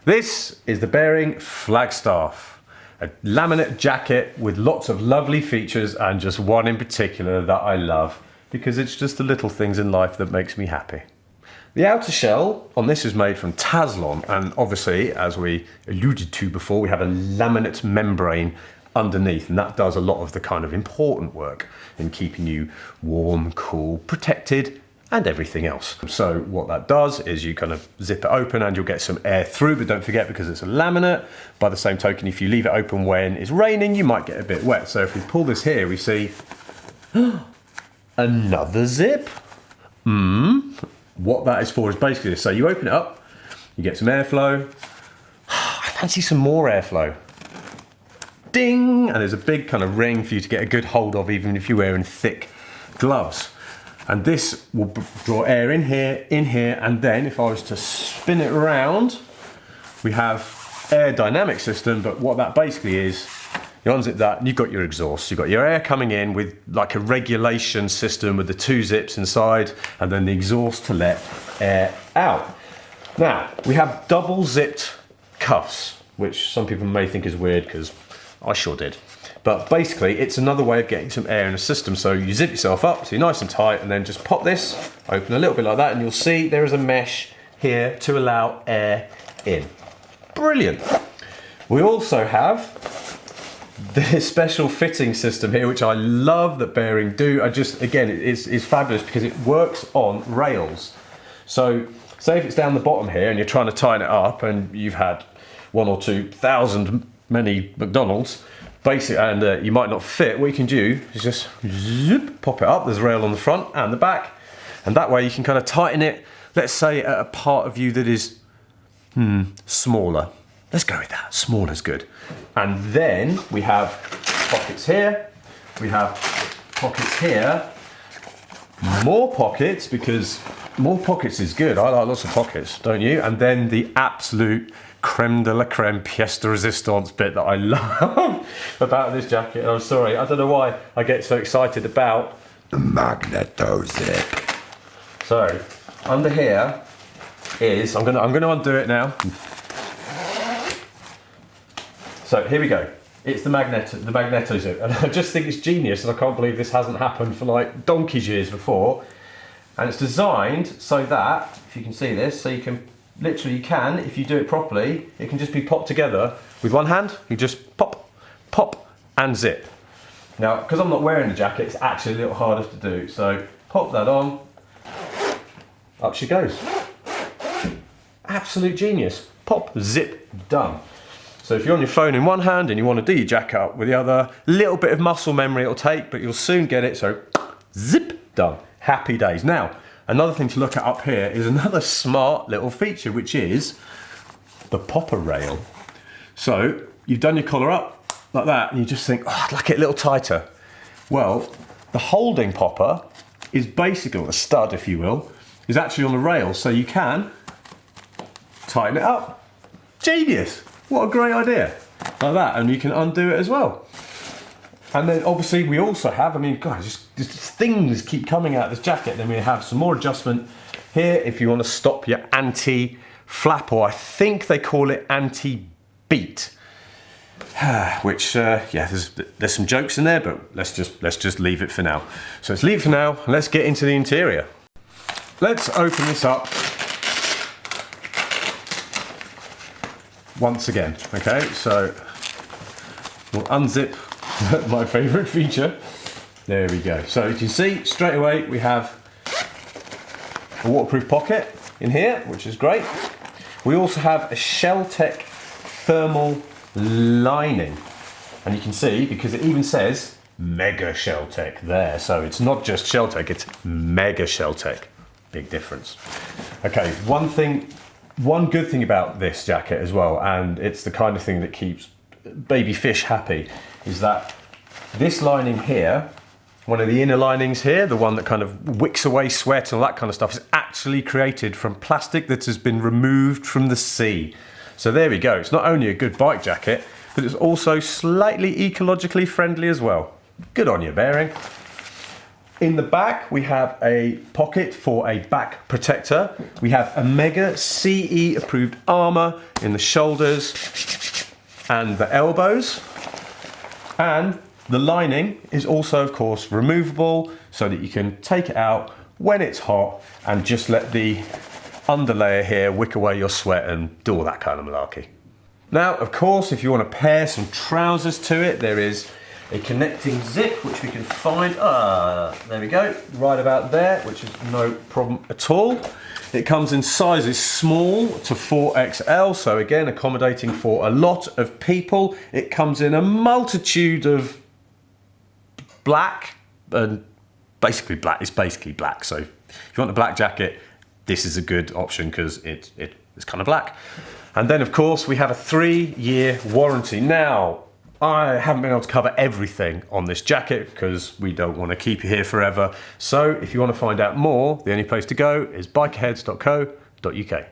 This is the BERING Flagstaff, a laminate jacket with lots of lovely features and just one in particular that I love because it's just the little things in life that makes me happy. The outer shell on this is made from Taslon, and obviously, as we alluded to before, we have a laminate membrane underneath, and that does a lot of the kind of important work in keeping you warm, cool, protected, and everything else. So what that does is you kind of zip it open and you'll get some air through, but don't forget, because it's a laminate, by the same token, if you leave it open when it's raining, you might get a bit wet. So if we pull this here, we see another zip. What that is for is basically this. So you open it up, you get some airflow. I fancy some more airflow. Ding! And there's a big kind of ring for you to get a good hold of, even if you're wearing thick gloves. And this will draw air in here, and then if I was to spin it around, we have air dynamic system, but what that basically is, you unzip that and you've got your exhaust. You've got your air coming in with like a regulation system with the two zips inside, and then the exhaust to let air out. Now, we have double zipped cuffs, which some people may think is weird because I sure did. But basically, it's another way of getting some air in the system. So you zip yourself up, so you're nice and tight, and then just pop this, open a little bit like that, and you'll see there is a mesh here to allow air in. Brilliant. We also have this special fitting system here, which I love that BERING do. Again, it's fabulous because it works on rails. So say if it's down the bottom here and you're trying to tighten it up and you've had 1 or 2,000 many McDonald's, basically, and you might not fit, what you can do is just zip, pop it up. There's a rail on the front and the back, and that way you can kind of tighten it, let's say at a part of you that is smaller. Let's go with that, smaller's good. And then we have pockets here, we have pockets here, more pockets, because more pockets is good. I like lots of pockets, don't you? And then the absolute creme de la creme, pièce de résistance bit that I love about this jacket. And I'm sorry, I don't know why I get so excited about the magneto zip. So under here is, I'm gonna undo it now. So here we go. It's the magneto zip, and I just think it's genius, and I can't believe this hasn't happened for like donkey's years before. And it's designed so that, if you can see this, so you can literally, if you do it properly, it can just be popped together with one hand. You just pop, pop, and zip. Now, because I'm not wearing the jacket, it's actually a little harder to do. So pop that on, up she goes. Absolute genius. Pop, zip, done. So if you're on your phone in one hand and you want to do your jacket up with the other, little bit of muscle memory it'll take, but you'll soon get it. So zip, done. Happy days. Now, another thing to look at up here is another smart little feature, which is the popper rail. So you've done your collar up like that, and you just think, oh, I'd like it a little tighter. Well, the holding popper is basically, or the stud, if you will, is actually on the rail, so you can tighten it up. Genius! What a great idea. Like that, and you can undo it as well. And then obviously we also have, I mean, God, just things keep coming out of this jacket. Then we have some more adjustment here if you want to stop your anti-flap, or I think they call it anti-beat. Which, yeah, there's some jokes in there, but let's just leave it for now. So let's leave it for now, and let's get into the interior. Let's open this up once again, okay? So we'll unzip my favourite feature. There we go. So you can see straight away we have a waterproof pocket in here, which is great. We also have a Shell-Tech thermal lining, and you can see, because it even says Mega Shell-Tech there, so it's not just Shell-Tech, it's Mega Shell-Tech. Big difference. Okay, one good thing about this jacket as well, and it's the kind of thing that keeps baby fish happy, is that this lining here, one of the inner linings here, the one that kind of wicks away sweat and all that kind of stuff, is actually created from plastic that has been removed from the sea. So there we go. It's not only a good bike jacket, but it's also slightly ecologically friendly as well. Good on you, BERING. In the back, we have a pocket for a back protector. We have Omega CE approved armor in the shoulders and the elbows. And the lining is also, of course, removable so that you can take it out when it's hot and just let the underlayer here wick away your sweat and do all that kind of malarkey. Now, of course, if you want to pair some trousers to it, there is a connecting zip, which we can find, there we go, right about there, which is no problem at all. It comes in sizes small to 4XL, so again, accommodating for a lot of people. It comes in a multitude of black, and basically black, it's basically black. So if you want a black jacket, this is a good option because it's kind of black. And then of course, we have a 3-year warranty. Now, I haven't been able to cover everything on this jacket because we don't want to keep you here forever. So if you want to find out more, the only place to go is bikerheadz.co.uk.